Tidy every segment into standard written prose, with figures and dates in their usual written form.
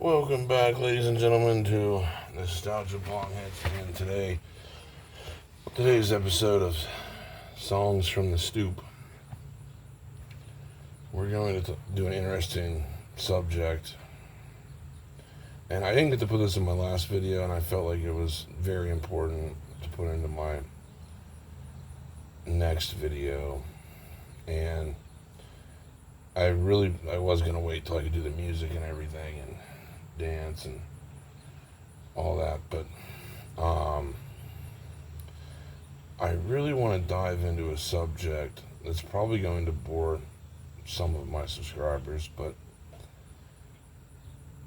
Welcome back, ladies and gentlemen, to Nostalgia Bongheads. And today's episode of Songs from the Stoop, we're going to do an interesting subject. And I didn't get to put this in my last video, and I felt like it was very important to put into my next video. And I was going to wait till I could do the music and everything and dance and all that, but I really want to dive into a subject that's probably going to bore some of my subscribers, but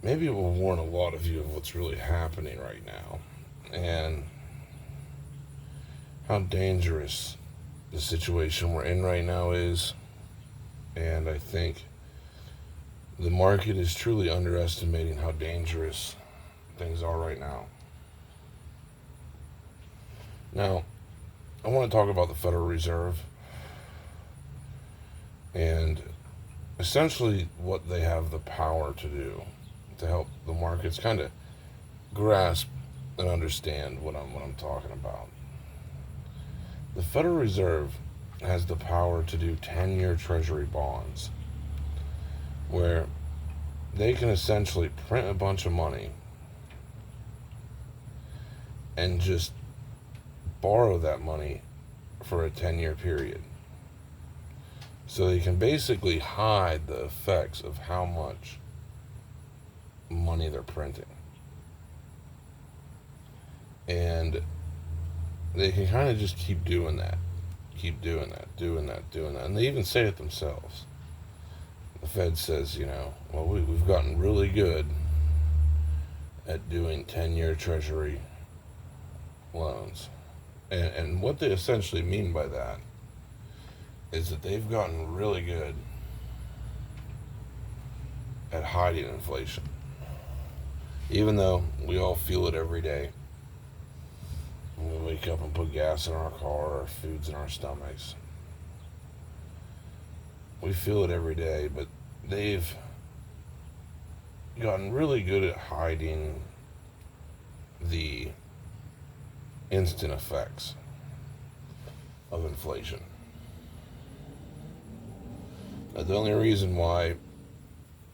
maybe it will warn a lot of you of what's really happening right now and how dangerous the situation we're in right now is. And I think the market is truly underestimating how dangerous things are right now. Now, I want to talk about the Federal Reserve and essentially what they have the power to do to help the markets kind of grasp and understand what I'm talking about. The Federal Reserve has the power to do 10-year Treasury bonds, where they can essentially print a bunch of money and just borrow that money for a 10-year period. So they can basically hide the effects of how much money they're printing. And they can kind of just keep doing that. And they even say it themselves. The Fed says, we've gotten really good at doing 10-year Treasury loans. And what they essentially mean by that is that they've gotten really good at hiding inflation. Even though we all feel it every day. When we wake up and put gas in our car or food's in our stomachs. We feel it every day, but they've gotten really good at hiding the instant effects of inflation. The only reason why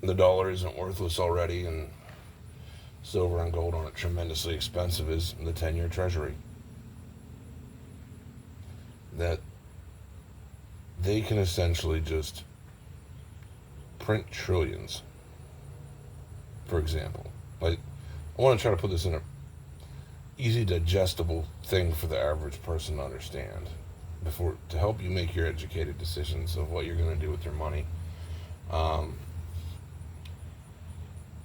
the dollar isn't worthless already and silver and gold aren't tremendously expensive is the 10-year Treasury. That they can essentially just print trillions, for example. Like, I want to try to put this in a easy digestible thing for the average person to understand to help you make your educated decisions of what you're going to do with your money. For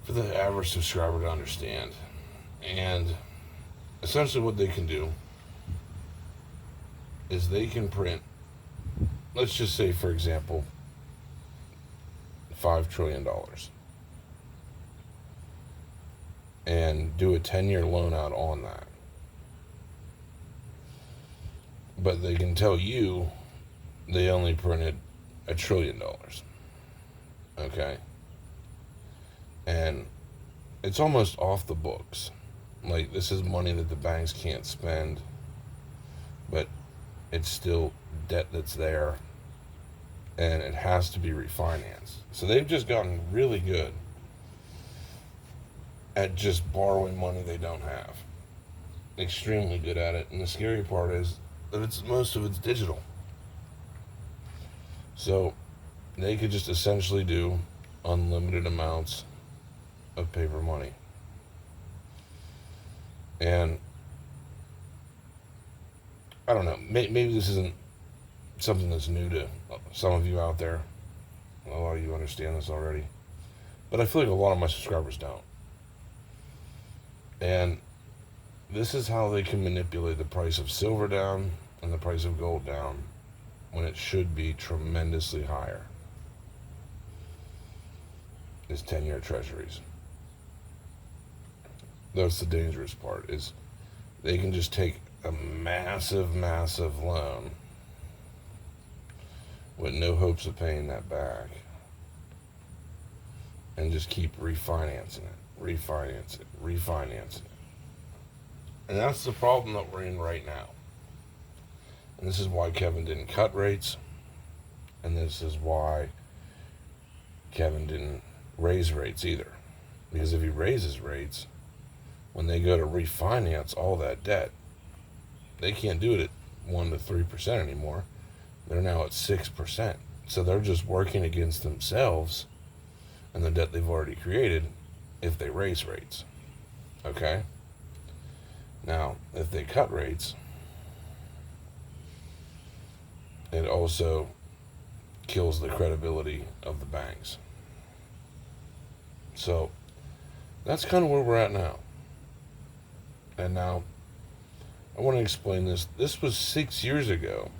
the average subscriber to understand. And essentially what they can do is they can print, let's just say, for example, $5 trillion and do a 10-year loan out on that. But they can tell you they only printed $1 trillion. Okay? And it's almost off the books. Like, this is money that the banks can't spend, but it's still debt that's there, and it has to be refinanced. So they've just gotten really good at just borrowing money they don't have. Extremely good at it. And the scary part is that most of it's digital. So they could just essentially do unlimited amounts of paper money. And I don't know, maybe this isn't something that's new to some of you out there. A lot of you understand this already. But I feel like a lot of my subscribers don't. And this is how they can manipulate the price of silver down and the price of gold down when it should be tremendously higher. Is 10-year treasuries. That's the dangerous part, is they can just take a massive loan with no hopes of paying that back and just keep refinancing it refinance it, refinance it. And that's the problem that we're in right now. And this is why Kevin didn't cut rates. And this is why Kevin didn't raise rates either. Because if he raises rates, when they go to refinance all that debt, they can't do it at 1 to 3% anymore. They're now at 6%. So they're just working against themselves and the debt they've already created if they raise rates. Okay? Now, if they cut rates, it also kills the credibility of the banks. So that's kind of where we're at now. And now I want to explain this. This was 6 years ago.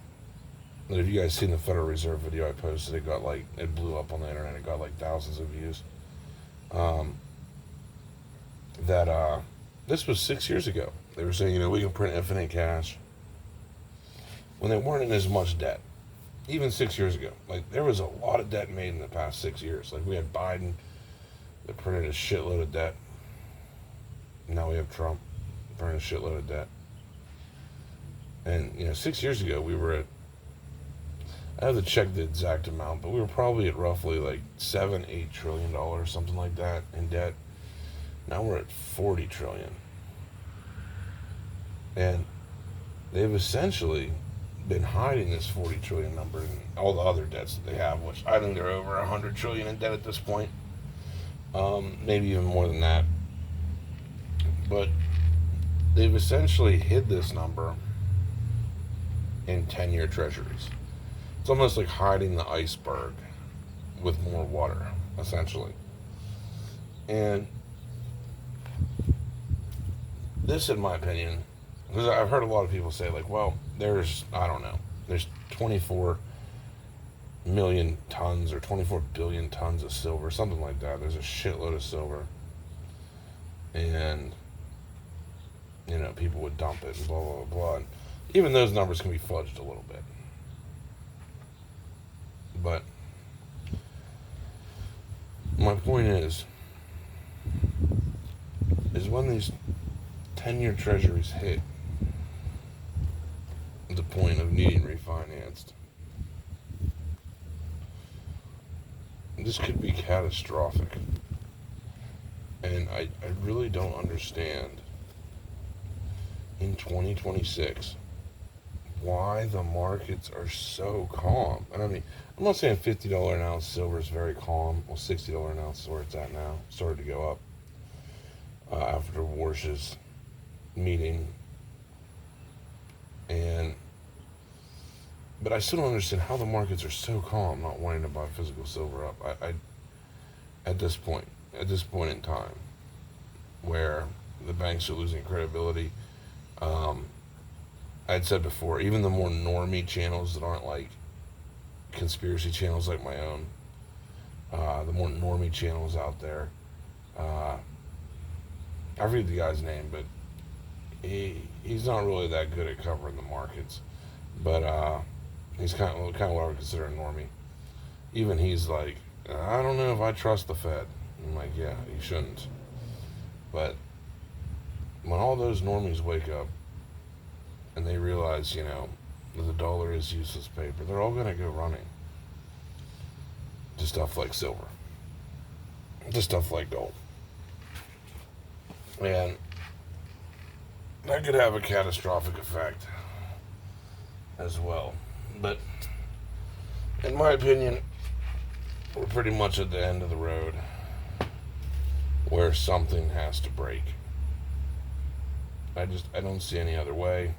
And if you guys seen the Federal Reserve video I posted, it blew up on the internet. It got like thousands of views. This was 6 years ago. They were saying, we can print infinite cash when they weren't in as much debt. Even 6 years ago. Like, there was a lot of debt made in the past 6 years. Like, we had Biden that printed a shitload of debt. Now we have Trump printing a shitload of debt. And, 6 years ago, we were at, I have to check the exact amount, but we were probably at roughly like $7-8 trillion, something like that, in debt. Now we're at 40 trillion. And they've essentially been hiding this 40 trillion number and all the other debts that they have, which I think they're over 100 trillion in debt at this point. Maybe even more than that. But they've essentially hid this number in 10-year treasuries. It's almost like hiding the iceberg with more water, essentially. And this, in my opinion, because I've heard a lot of people say, like, well, there's 24 million tons or 24 billion tons of silver, something like that. There's a shitload of silver. And, people would dump it and blah, blah, blah. And even those numbers can be fudged a little bit. But my point is when these 10-year treasuries hit the point of needing refinanced, this could be catastrophic. And I really don't understand in 2026 why the markets are so calm. And I mean, I'm not saying $50 an ounce silver is very calm. Well, $60 an ounce is where it's at now. Started to go up after Warsh's meeting. But I still don't understand how the markets are so calm, not wanting to buy physical silver up. At this point in time, where the banks are losing credibility. I'd said before, even the more normie channels that aren't like conspiracy channels like my own, the more normie channels out there, I forget the guy's name, but he's not really that good at covering the markets, but he's kind of what I would consider a normie. Even he's like, I don't know if I trust the Fed. I'm like, yeah, you shouldn't. But when all those normies wake up and they realize, that the dollar is useless paper, they're all going to go running to stuff like silver, to stuff like gold. And that could have a catastrophic effect as well. But in my opinion, we're pretty much at the end of the road where something has to break. I don't see any other way.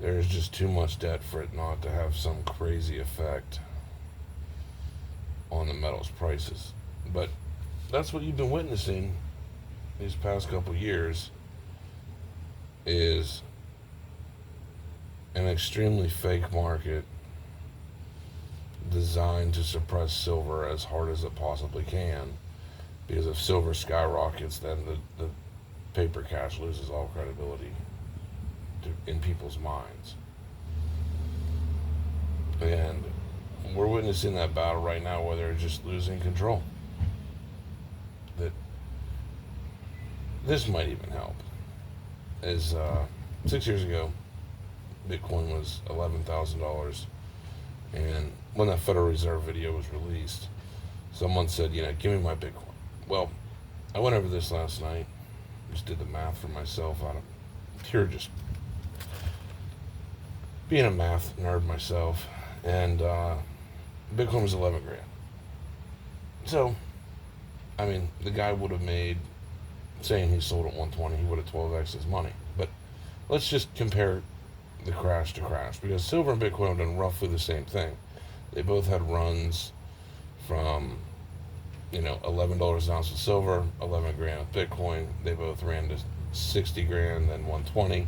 There's just too much debt for it not to have some crazy effect on the metals prices. But that's what you've been witnessing these past couple years, is an extremely fake market designed to suppress silver as hard as it possibly can, because if silver skyrockets, then the paper cash loses all credibility in people's minds. And we're witnessing that battle right now where they're just losing control. this might even help. Is 6 years ago, Bitcoin was $11,000, and when that Federal Reserve video was released, someone said, give me my Bitcoin. Well, I went over this last night, just did the math for myself out of pure just being a math nerd myself, and Bitcoin was 11 grand. So, I mean, the guy would have made, saying he sold at 120, he would have 12x his money. But let's just compare the crash to crash, because silver and Bitcoin have done roughly the same thing. They both had runs from, $11 an ounce of silver, 11 grand with Bitcoin. They both ran to 60 grand, then 120,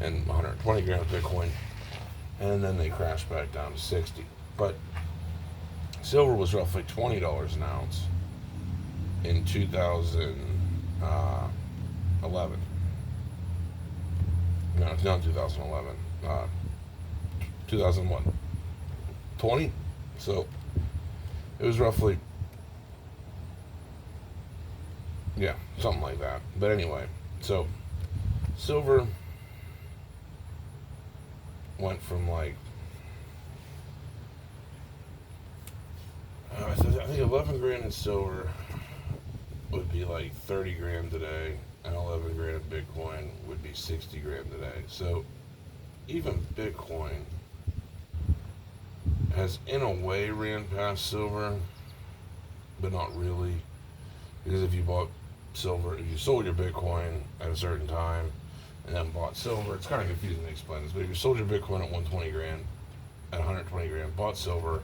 and 120 grand with Bitcoin, and then they crashed back down to 60. But silver was roughly $20 an ounce in 2011. No, it's not 2011. 2001. 20? So it was roughly, yeah, something like that. But anyway, so silver went from like, I think 11 grand in silver would be like 30 grand today, and 11 grand in Bitcoin would be 60 grand today. So even Bitcoin has in a way ran past silver, but not really. Because if you bought silver, if you sold your Bitcoin at a certain time and then bought silver, it's kind of confusing to explain this, but if you sold your Bitcoin at 120 grand, at 120 grand, bought silver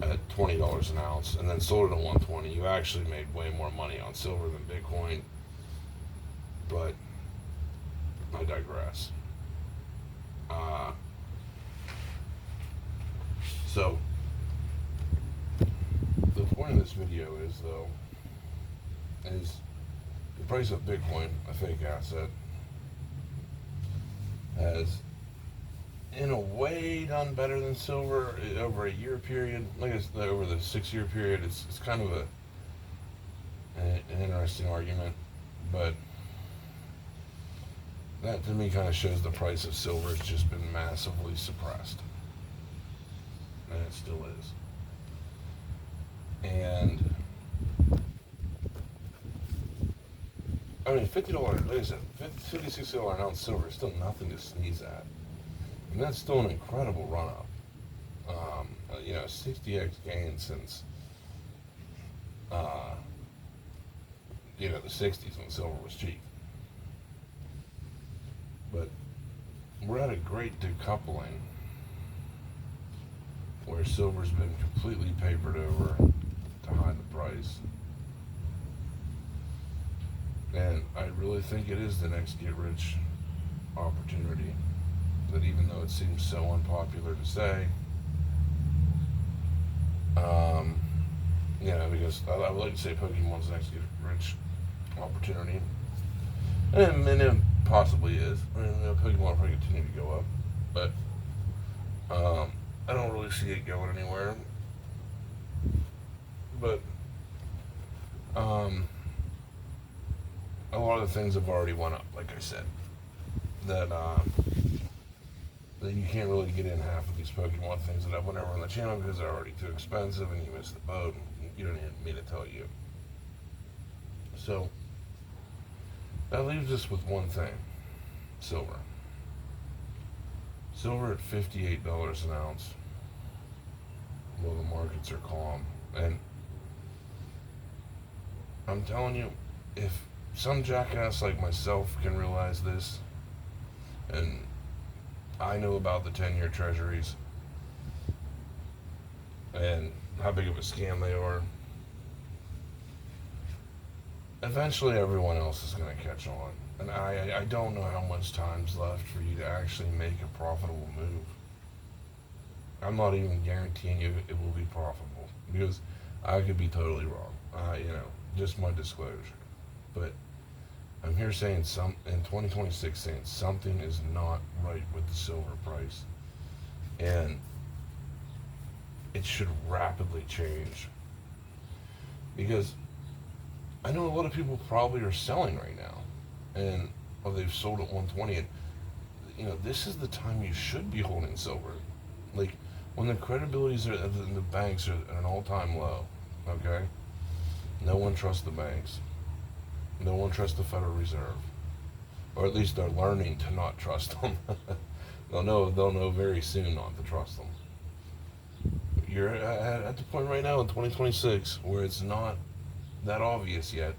at $20 an ounce, and then sold it at 120, you actually made way more money on silver than Bitcoin. But I digress. So the point of this video is, though, is the price of Bitcoin, a fake asset, has in a way done better than silver over a year period. Like I said, over the 6 year period, it's kind of an interesting argument, but that to me kind of shows the price of silver has just been massively suppressed, and it still is. And I mean, $50, like I said, $50, $60 an ounce silver is still nothing to sneeze at. And that's still an incredible run up. 60x gain since, the 60s when silver was cheap. But we're at a great decoupling where silver's been completely papered over to hide the price. And I really think it is the next get-rich opportunity. That even though it seems so unpopular to say, because I would like to say Pokemon's the next get-rich opportunity. And it possibly is. I mean, Pokemon will probably continue to go up. But I don't really see it going anywhere. But a lot of the things have already went up, like I said. That you can't really get in half of these Pokemon things that I went over on the channel because they're already too expensive and you missed the boat and you don't need me to tell you. So that leaves us with one thing: silver. Silver at $58 an ounce while the markets are calm. And I'm telling you, if some jackass like myself can realize this, and I know about the 10-year treasuries and how big of a scam they are, eventually everyone else is going to catch on. And I don't know how much time's left for you to actually make a profitable move. I'm not even guaranteeing you it will be profitable, because I could be totally wrong. Just my disclosure. But I'm here saying in 2026 saying something is not right with the silver price. And it should rapidly change. Because I know a lot of people probably are selling right now, and or they've sold at 120. And this is the time you should be holding silver. Like when the credibilities are the banks are at an all-time low. Okay, no one trusts the banks. No one trusts the Federal Reserve, or at least they're learning to not trust them. They'll know. They'll know very soon not to trust them. You're at the point right now in 2026 where it's not that obvious yet,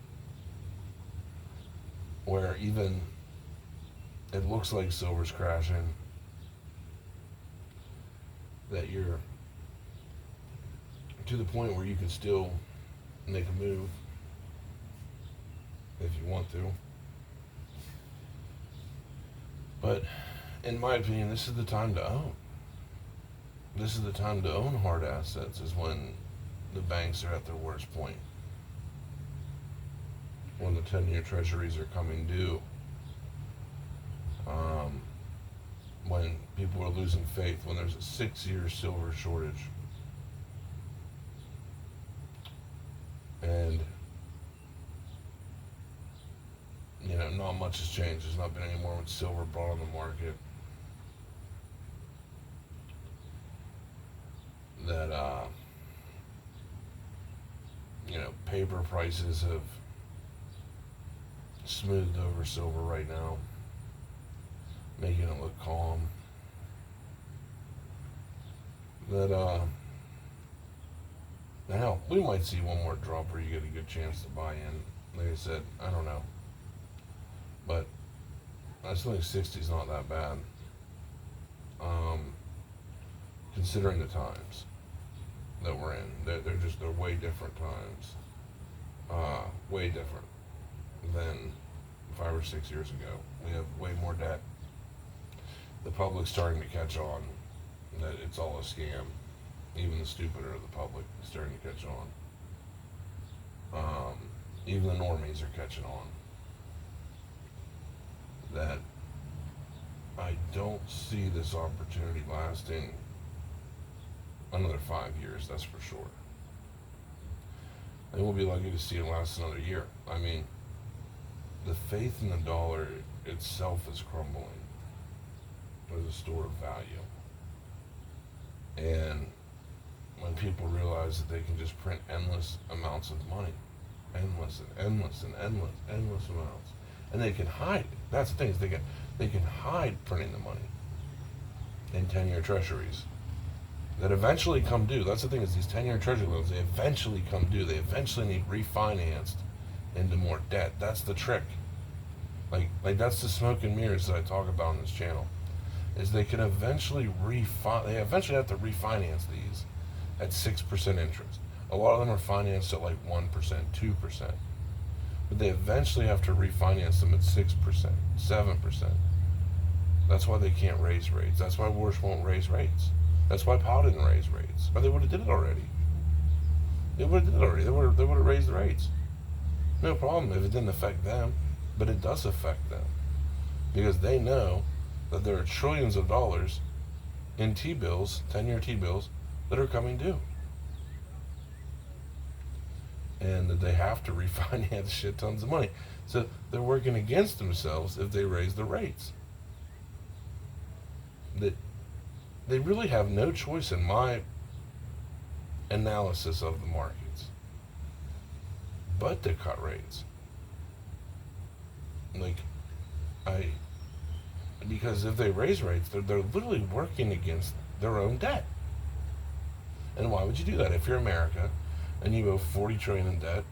where even it looks like silver's crashing, that you're to the point where you can still make a move if you want to. But in my opinion, this is the time to own. This is the time to own hard assets, is when the banks are at their worst point. When the 10-year treasuries are coming due. Um, when people are losing faith, when there's a 6-year silver shortage. And, not much has changed. There's not been any more with silver brought on the market. That, paper prices have smoothed over silver right now, making it look calm. That, hell, we might see one more drop where you get a good chance to buy in. Like I said, I don't know. But I still think 60 is not that bad. Considering the times that we're in. They're way different times. Way different than 5 or 6 years ago. We have way more debt. The public's starting to catch on that it's all a scam. Even the stupider of the public is starting to catch on. Even the normies are catching on. That I don't see this opportunity lasting another 5 years, that's for sure. And we'll be lucky to see it last another year. I mean, the faith in the dollar itself is crumbling as a store of value. And when people realize that they can just print endless amounts of money, endless and endless and endless amounts, and they can hide it. That's the thing, is they can hide printing the money in 10-year treasuries that eventually come due. That's the thing, is these 10-year treasury loans, they eventually come due. They eventually need refinanced into more debt. That's the trick. Like that's the smoke and mirrors that I talk about on this channel. Is they can eventually they eventually have to refinance these at 6% interest. A lot of them are financed at like 1%, 2%. But they eventually have to refinance them at 6%, 7%. That's why they can't raise rates. That's why Warsh won't raise rates. That's why Powell didn't raise rates. Or they would have did it already. They would have did it already. They would have raised the rates. No problem if it didn't affect them. But it does affect them. Because they know that there are trillions of dollars in T-bills, 10-year T-bills, that are coming due. And that they have to refinance shit tons of money. So they're working against themselves if they raise the rates. That they really have no choice in my analysis of the markets but to cut rates. Because if they raise rates, they're literally working against their own debt. And why would you do that? If you're America and you owe 40 trillion in debt,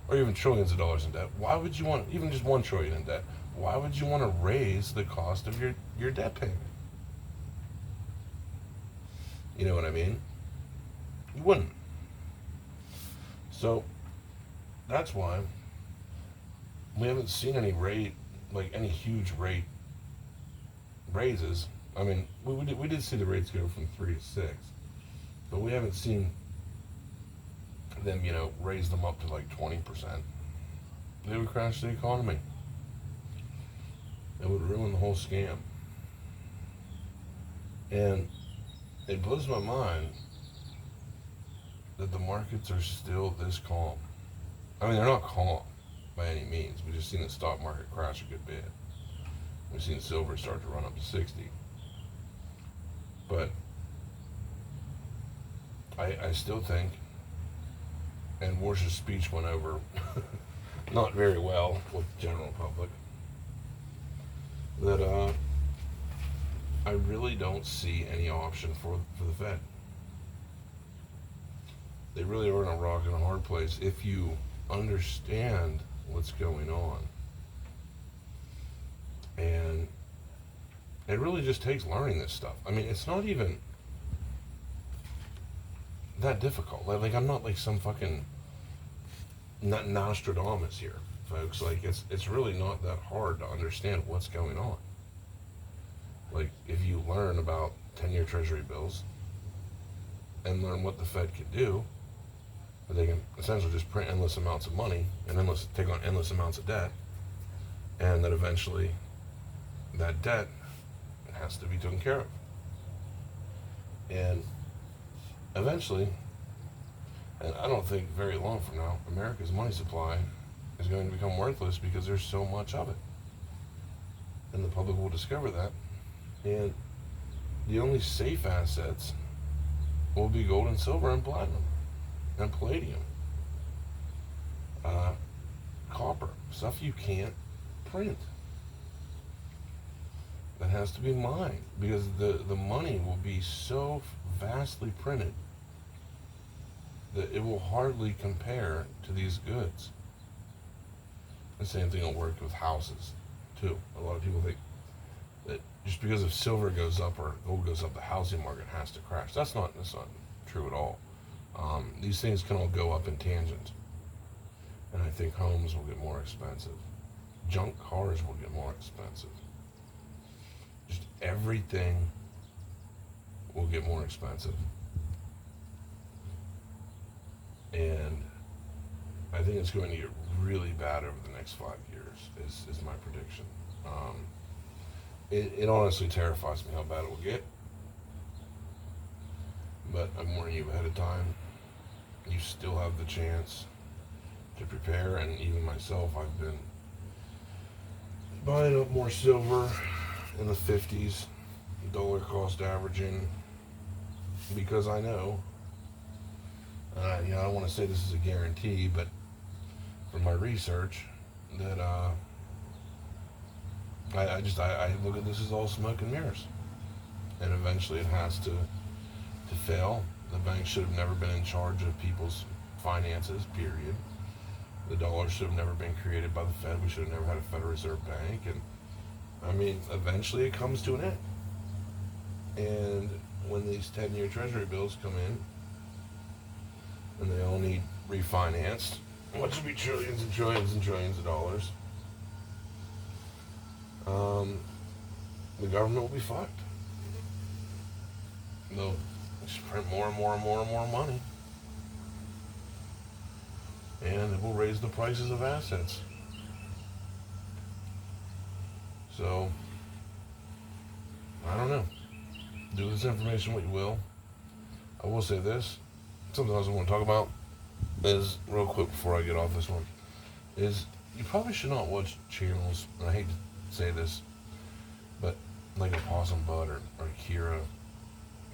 or even trillions of dollars in debt, why would you want, even just 1 trillion in debt, why would you want to raise the cost of your debt payment? You know what I mean? You wouldn't. So that's why we haven't seen any any huge rate raises. I mean, we did see the rates go from 3 to 6, but we haven't seen them, raise them up to like 20%. They would crash the economy. It would ruin the whole scam. And it blows my mind that the markets are still this calm. I mean, they're not calm. by any means. We've just seen the stock market crash a good bit. We've seen silver start to run up to 60. But I still think, and Warsh's speech went over not very well with the general public, that I really don't see any option for the Fed. They really are in a rock and a hard place if you understand what's going on. And it really just takes learning this stuff. I mean, it's not even that difficult. Like I'm not like some fucking Nostradamus here, folks. Like it's really not that hard to understand what's going on. Like if you learn about 10-year Treasury bills and learn what the Fed can do, they can essentially just print endless amounts of money and take on endless amounts of debt, and that eventually that debt has to be taken care of. And eventually, and I don't think very long from now, America's money supply is going to become worthless because there's so much of it. And the public will discover that. And the only safe assets will be gold and silver and platinum and palladium, copper, stuff you can't print. That has to be mined because the money will be so vastly printed that it will hardly compare to these goods. The same thing will work with houses too. A lot of people think that just because if silver goes up or gold goes up, the housing market has to crash. That's not true at all. These things can all go up in tangents, and I think homes will get more expensive. Junk cars will get more expensive. Just everything will get more expensive. And I think it's going to get really bad over the next 5 years, is my prediction. It honestly terrifies me how bad it will get. But I'm warning you ahead of time. You still have the chance to prepare, and even myself, I've been buying up more silver in the 50s, dollar cost averaging, because I know, I don't want to say this is a guarantee, but from my research, that I look at this as all smoke and mirrors, and eventually it has to fail. The bank should have never been in charge of people's finances, period. The dollar should have never been created by the Fed. We should have never had a Federal Reserve Bank. And I mean, eventually it comes to an end. And when these 10-year Treasury bills come in, and they all need refinanced, which will be trillions and trillions and trillions of dollars, the government will be fucked. They'll just print more and more and more and more money. And it will raise the prices of assets. So, I don't know. Do with this information what you will. I will say this. Something else I want to talk about is, real quick before I get off this one, is you probably should not watch channels, and I hate to say this, but like a Possum Bud or Kira,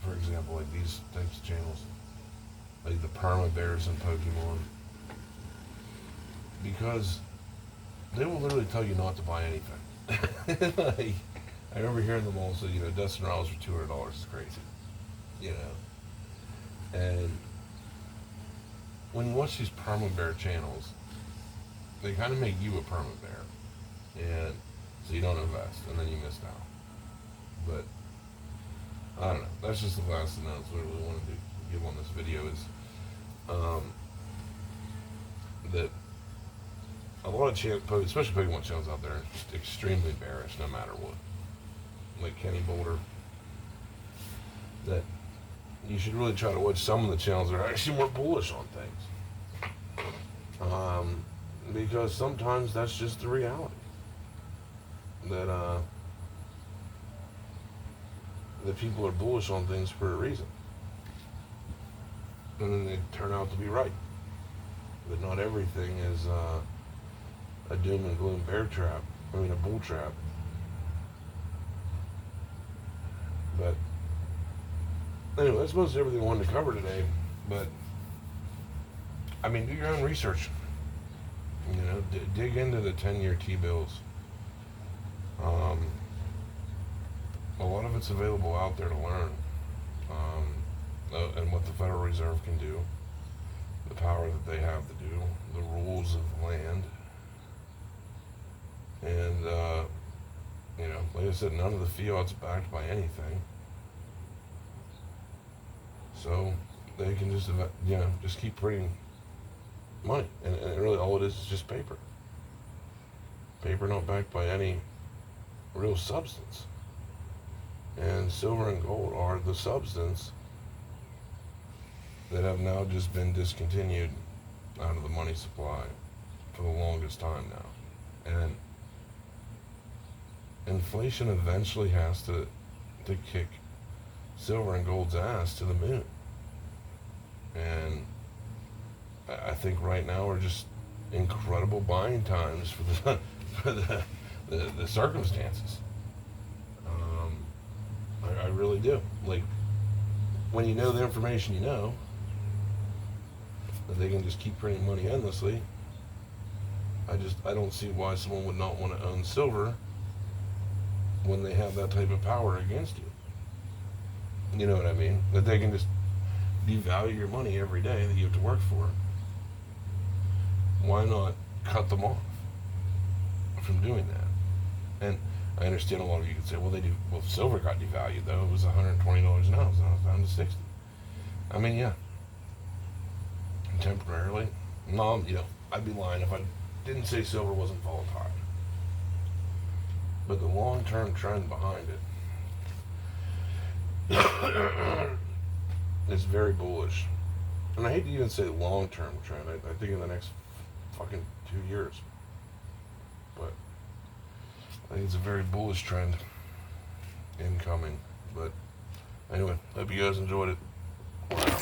for example, like these types of channels, like the Perma Bears and Pokemon, because they will literally tell you not to buy anything. Like, I remember hearing them all say, Dustin Riles for $200 is crazy, and when you watch these Perma Bear channels, they kind of make you a Perma Bear, and so you don't invest, and then you missed out. But I don't know. That's just the last announcement I really wanted to give on this video is that a lot of channels, especially Pokemon channels out there, are just extremely bearish no matter what. Like Kenny Boulder, that you should really try to watch some of the channels that are actually more bullish on things. Because sometimes that's just the reality. That people are bullish on things for a reason. And then they turn out to be right. But not everything a doom and gloom bear trap. I mean, a bull trap. But anyway, that's mostly everything I wanted to cover today. But I mean, do your own research. You know, dig into the 10-year T-bills. A lot of it's available out there to learn. And what the Federal Reserve can do, the power that they have to do, the rules of the land. And, you know, like I said, none of the fiat's backed by anything. So they can just, you know, just keep printing money. And really all it is just paper. Paper not backed by any real substance. And silver and gold are the substance that have now just been discontinued out of the money supply for the longest time now. And inflation eventually has to kick silver and gold's ass to the moon. And I think right now we're just incredible buying times for the circumstances. I really do. Like, when you know the information you know, that they can just keep printing money endlessly, I don't see why someone would not want to own silver when they have that type of power against you. You know what I mean? That they can just devalue your money every day that you have to work for. Why not cut them off from doing that? And I understand a lot of you could say, well, silver got devalued though. It was $120 an ounce, now it's down to 60. I mean, yeah, temporarily. No, you know, I'd be lying if I didn't say silver wasn't volatile. But the long-term trend behind it is very bullish. And I hate to even say long-term trend. I think in the next fucking 2 years. But I think it's a very bullish trend incoming. But anyway, hope you guys enjoyed it. Wow.